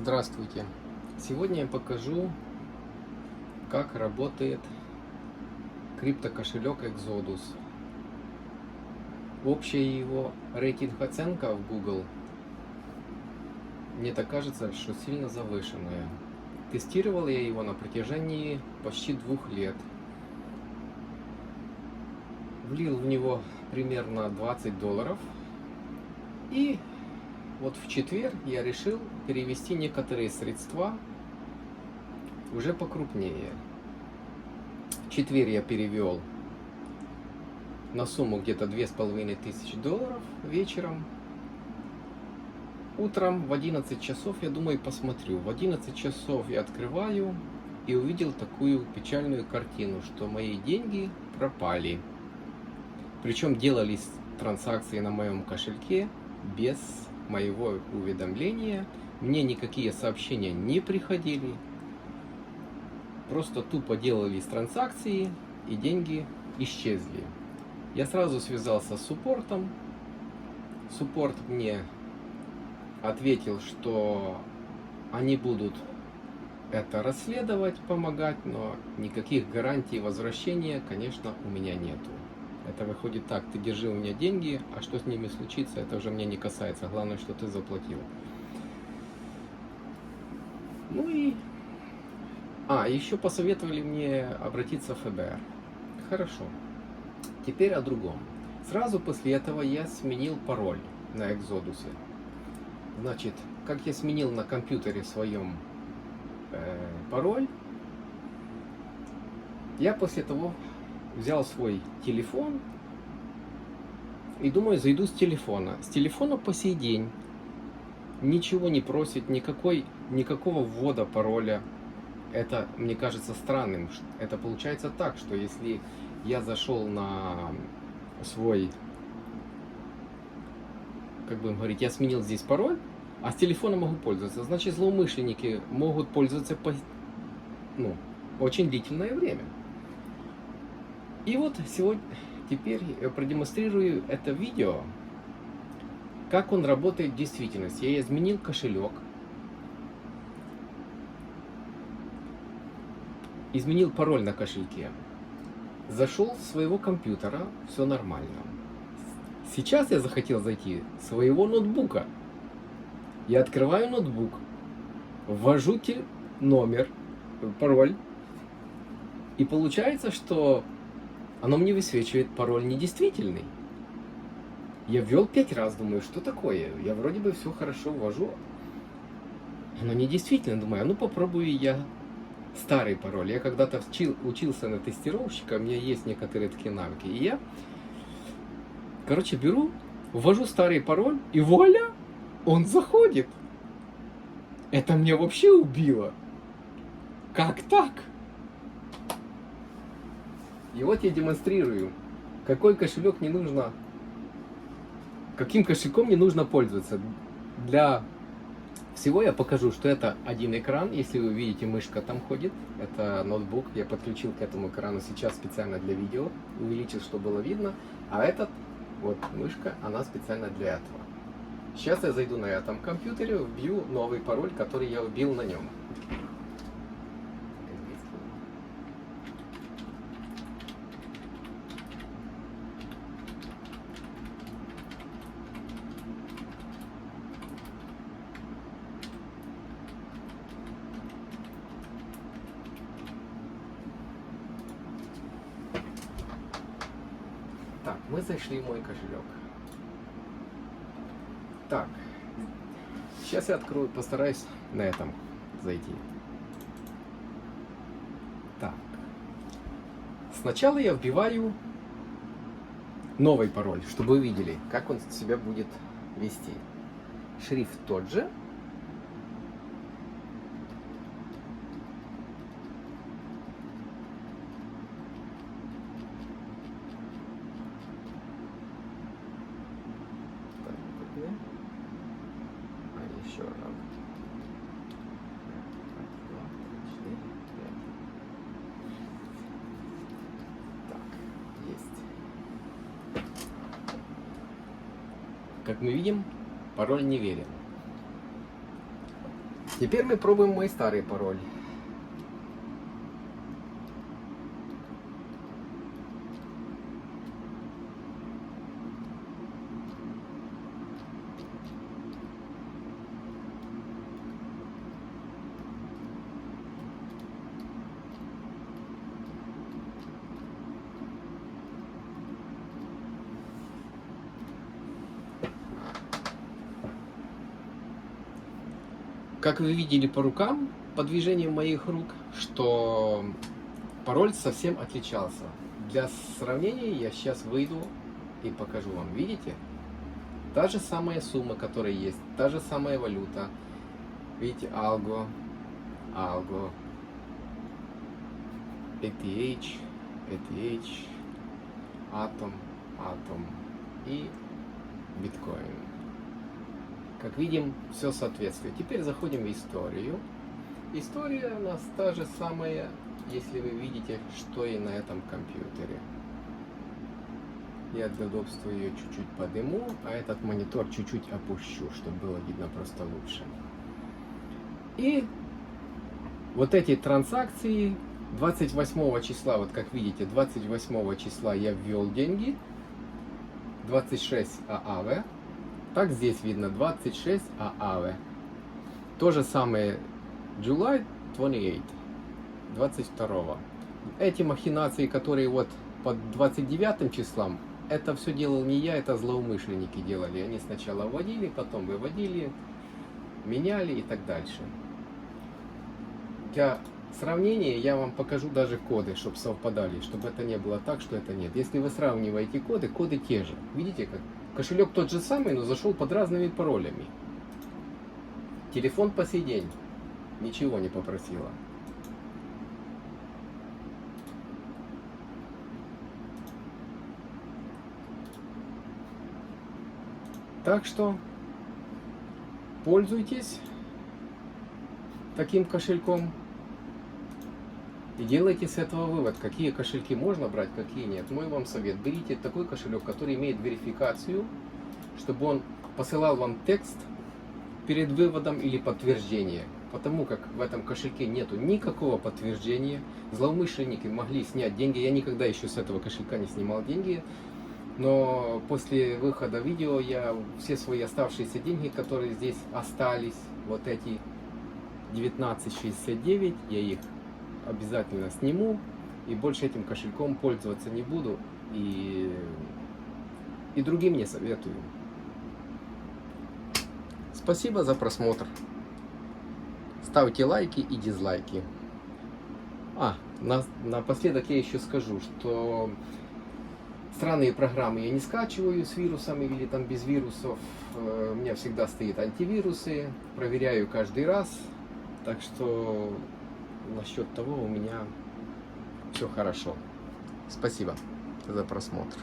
Здравствуйте! Сегодня я покажу, как работает криптокошелек Exodus. Общая его рейтинг-оценка в Google, мне так кажется, что сильно завышенная. Тестировал я его на протяжении почти 2 лет. Влил в него примерно $20. И вот в четверг я решил перевести некоторые средства уже покрупнее. В четверг я перевел на сумму где-то $2500 вечером. Утром в 11 часов, я думаю, посмотрю. В 11 часов я открываю и увидел такую печальную картину, что мои деньги пропали. Причем делались транзакции на моем кошельке без моего уведомления. Мне никакие сообщения не приходили. Просто тупо делались транзакции и деньги исчезли. Я сразу связался с суппортом. Суппорт мне ответил, что они будут это расследовать, помогать, но никаких гарантий возвращения, конечно, у меня нету. Это выходит так: ты держи у меня деньги, а что с ними случится, это уже мне не касается. Главное, что ты заплатил. Ну и... еще посоветовали мне обратиться в ФБР. Хорошо. Теперь о другом. Сразу после этого я сменил пароль на Exodus. Значит, как я сменил на компьютере своем пароль, я после того взял свой телефон и думаю, зайду с телефона. С телефона по сей день ничего не просит, никакого ввода пароля. Это мне кажется странным. Это получается так, что если я зашел на свой, как будем говорить, я сменил здесь пароль, а с телефона могу пользоваться, значит, злоумышленники могут пользоваться очень длительное время. И вот теперь я продемонстрирую это видео, как он работает в действительности. Я изменил кошелек, изменил пароль на кошельке, зашел с своего компьютера, все нормально. Сейчас я захотел зайти с своего ноутбука. Я открываю ноутбук, ввожу номер, пароль, и получается, что оно мне высвечивает пароль недействительный. Я ввел 5 раз, думаю, что такое? Я вроде бы все хорошо ввожу, но недействительно. Думаю, ну попробую я старый пароль. Я когда-то учился на тестировщика, у меня есть некоторые такие навыки. И я, беру, ввожу старый пароль, и вуаля, он заходит. Это меня вообще убило. Как так? И вот я демонстрирую, каким кошельком не нужно пользоваться. Для всего я покажу, что это один экран. Если вы видите, мышка там ходит. Это ноутбук. Я подключил к этому экрану сейчас специально для видео. Увеличил, чтобы было видно. А этот, мышка, она специально для этого. Сейчас я зайду на этом компьютере, вбью новый пароль, который я вбил на нем. Так, мы зашли в мой кошелек. Так, сейчас я открою, постараюсь на этом зайти. Так, сначала я вбиваю новый пароль, чтобы вы видели, как он себя будет вести. Шрифт тот же. Еще раз. Так, есть. Как мы видим, пароль неверен. Теперь мы пробуем мой старый пароль. Как вы видели по рукам, по движению моих рук, что пароль совсем отличался. Для сравнения я сейчас выйду и покажу вам. Видите? Та же самая сумма, которая есть, та же самая валюта. Видите, Algo, ETH, Atom и биткоин. Как видим, все соответствует. Теперь заходим в историю. История у нас та же самая, если вы видите, что и на этом компьютере. Я для удобства ее чуть-чуть подниму, а этот монитор чуть-чуть опущу, чтобы было видно просто лучше. И вот эти транзакции 28 числа, вот как видите, 28 числа я ввел деньги, 26 ААВ. Так здесь видно 26 ААВ. То же самое July 28, 22. Эти махинации, которые вот под 29 числом, это все делал не я, это злоумышленники делали. Они сначала вводили, потом выводили, меняли и так дальше. Для сравнения я вам покажу даже коды, чтобы совпадали, чтобы это не было так, что это нет. Если вы сравниваете коды, коды те же. Видите, как кошелек тот же самый, но зашел под разными паролями. Телефон по сей день ничего не попросила. Так что пользуйтесь таким кошельком и делайте с этого вывод, какие кошельки можно брать, какие нет. Мой вам совет: берите такой кошелек, который имеет верификацию, чтобы он посылал вам текст перед выводом или подтверждение. Потому как в этом кошельке нету никакого подтверждения. Злоумышленники могли снять деньги. Я никогда еще с этого кошелька не снимал деньги. Но после выхода видео я все свои оставшиеся деньги, которые здесь остались, вот эти 19,69, я их обязательно сниму и больше этим кошельком пользоваться не буду, и другим не советую. Спасибо за просмотр. Ставьте лайки и дизлайки. Напоследок я еще скажу, что странные программы я не скачиваю с вирусами или там без вирусов. У меня всегда стоит антивирусы, проверяю каждый раз. Так что насчет того у меня все хорошо. Спасибо за просмотр.